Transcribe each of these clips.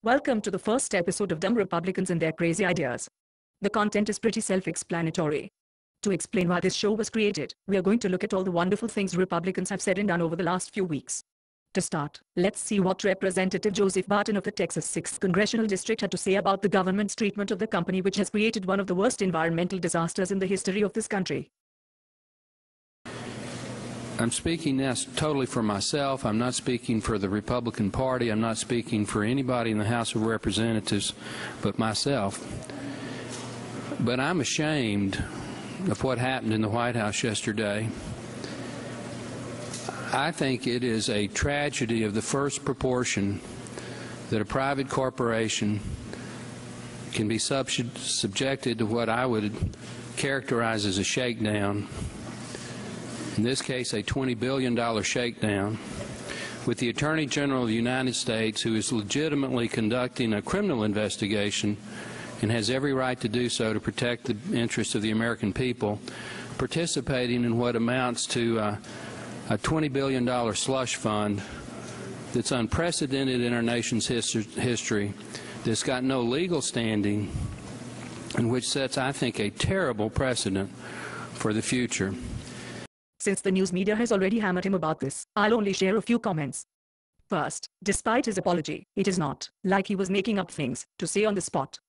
Welcome to the first episode of Dumb Republicans and Their Crazy Ideas. The content is pretty self-explanatory. To explain why this show was created, we are going to look at all the wonderful things Republicans have said and done over the last few weeks. To start, let's see what Representative Joseph Barton of the Texas 6th Congressional District had to say about the government's treatment of the company which has created one of the worst environmental disasters in the history of this country. I'm speaking now totally for myself. I'm not speaking for the Republican Party. I'm not speaking for anybody in the House of Representatives but myself. But I'm ashamed of what happened in the White House yesterday. I think it is a tragedy of the first proportion that a private corporation can be subjected to what I would characterize as a shakedown. In this case, a $20 billion shakedown, with the Attorney General of the United States, who is legitimately conducting a criminal investigation and has every right to do so to protect the interests of the American people, participating in what amounts to a $20 billion slush fund that's unprecedented in our nation's history, that's got no legal standing, and which sets, I think, a terrible precedent for the future. Since the news media has already hammered him about this, I'll only share a few comments. First, despite his apology, it is not like he was making up things to say on the spot.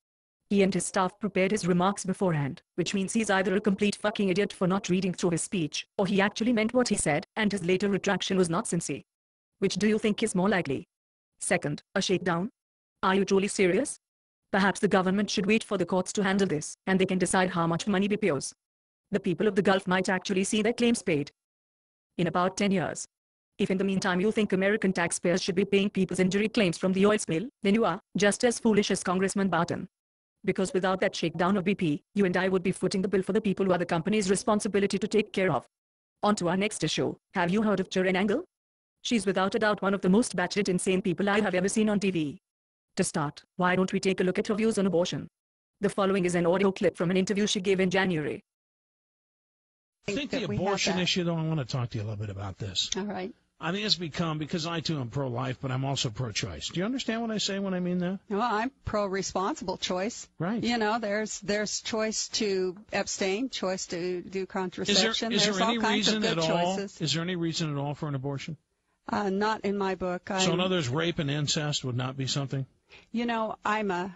He and his staff prepared his remarks beforehand, which means he's either a complete fucking idiot for not reading through his speech, or he actually meant what he said, and his later retraction was not sincere. Which do you think is more likely? Second, a shakedown? Are you truly serious? Perhaps the government should wait for the courts to handle this, and they can decide how much money BP owes. The people of the Gulf might actually see their claims paid in about 10 years. If in the meantime you think American taxpayers should be paying people's injury claims from the oil spill, then you are just as foolish as Congressman Barton. Because without that shakedown of BP, you and I would be footing the bill for the people who are the company's responsibility to take care of. On to our next issue. Have you heard of Karen Angle? She's without a doubt one of the most batshit insane people I have ever seen on TV. To start, why don't we take a look at her views on abortion? The following is an audio clip from an interview she gave in January. I think the abortion issue, though, I want to talk to you a little bit about this. All right. I think it's become, because I, too, am pro-life, but I'm also pro-choice. Do you understand what I say when I mean that? Well, I'm pro-responsible choice. Right. You know, there's choice to abstain, choice to do contraception. Is there any reason at all? Choices. Is there any reason at all for an abortion? Not in my book. So in others, rape and incest would not be something? You know, I'm a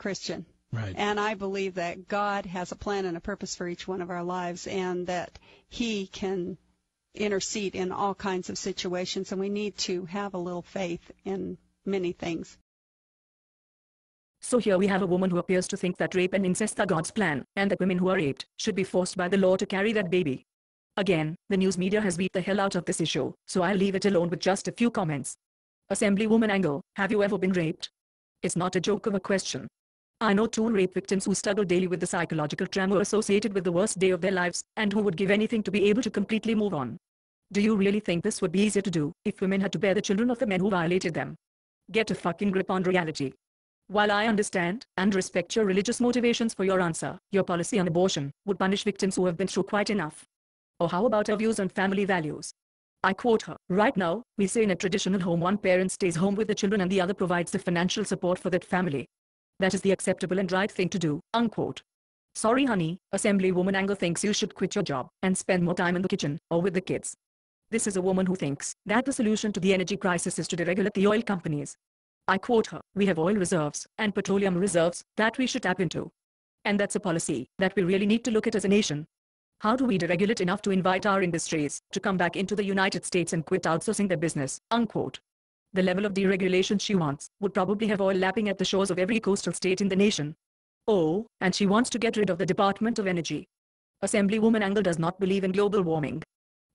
Christian. Right. And I believe that God has a plan and a purpose for each one of our lives, and that He can intercede in all kinds of situations, and we need to have a little faith in many things. So here we have a woman who appears to think that rape and incest are God's plan, and that women who are raped should be forced by the law to carry that baby. Again, the news media has beat the hell out of this issue, so I'll leave it alone with just a few comments. Assemblywoman Angle, have you ever been raped? It's not a joke of a question. I know 2 rape victims who struggle daily with the psychological trauma associated with the worst day of their lives, and who would give anything to be able to completely move on. Do you really think this would be easier to do if women had to bear the children of the men who violated them? Get a fucking grip on reality. While I understand and respect your religious motivations for your answer, your policy on abortion would punish victims who have been through quite enough. Or how about her views on family values? I quote her, "Right now, we say in a traditional home one parent stays home with the children and the other provides the financial support for that family. That is the acceptable and right thing to do," unquote. Sorry honey, Assemblywoman Angle thinks you should quit your job and spend more time in the kitchen or with the kids. This is a woman who thinks that the solution to the energy crisis is to deregulate the oil companies. I quote her, "We have oil reserves and petroleum reserves that we should tap into. And that's a policy that we really need to look at as a nation. How do we deregulate enough to invite our industries to come back into the United States and quit outsourcing their business," unquote. The level of deregulation she wants would probably have oil lapping at the shores of every coastal state in the nation. Oh, and she wants to get rid of the Department of Energy. Assemblywoman Angle does not believe in global warming.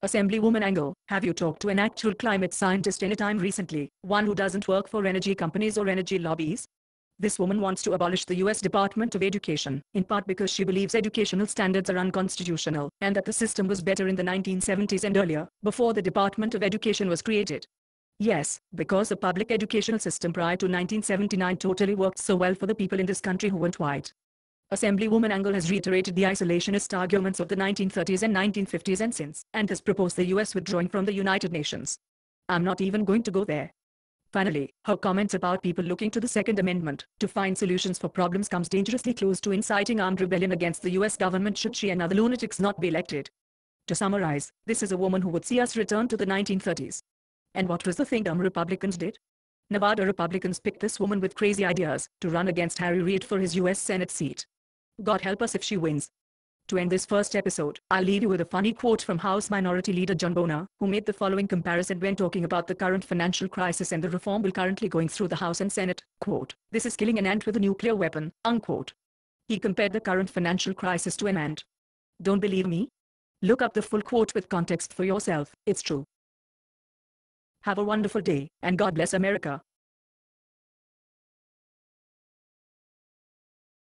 Assemblywoman Angle, have you talked to an actual climate scientist anytime recently, one who doesn't work for energy companies or energy lobbies? This woman wants to abolish the U.S. Department of Education, in part because she believes educational standards are unconstitutional, and that the system was better in the 1970s and earlier, before the Department of Education was created. Yes, because the public educational system prior to 1979 totally worked so well for the people in this country who weren't white. Assemblywoman Angle has reiterated the isolationist arguments of the 1930s and 1950s and since, and has proposed the U.S. withdrawing from the United Nations. I'm not even going to go there. Finally, her comments about people looking to the Second Amendment to find solutions for problems comes dangerously close to inciting armed rebellion against the US government should she and other lunatics not be elected. To summarize, this is a woman who would see us return to the 1930s. And what was the thing dumb Republicans did? Nevada Republicans picked this woman with crazy ideas to run against Harry Reid for his US Senate seat. God help us if she wins. To end this first episode, I'll leave you with a funny quote from House Minority Leader John Boehner, who made the following comparison when talking about the current financial crisis and the reform bill currently going through the House and Senate. Quote, "This is killing an ant with a nuclear weapon," unquote. He compared the current financial crisis to an ant. Don't believe me? Look up the full quote with context for yourself. It's true. Have a wonderful day, and God bless America.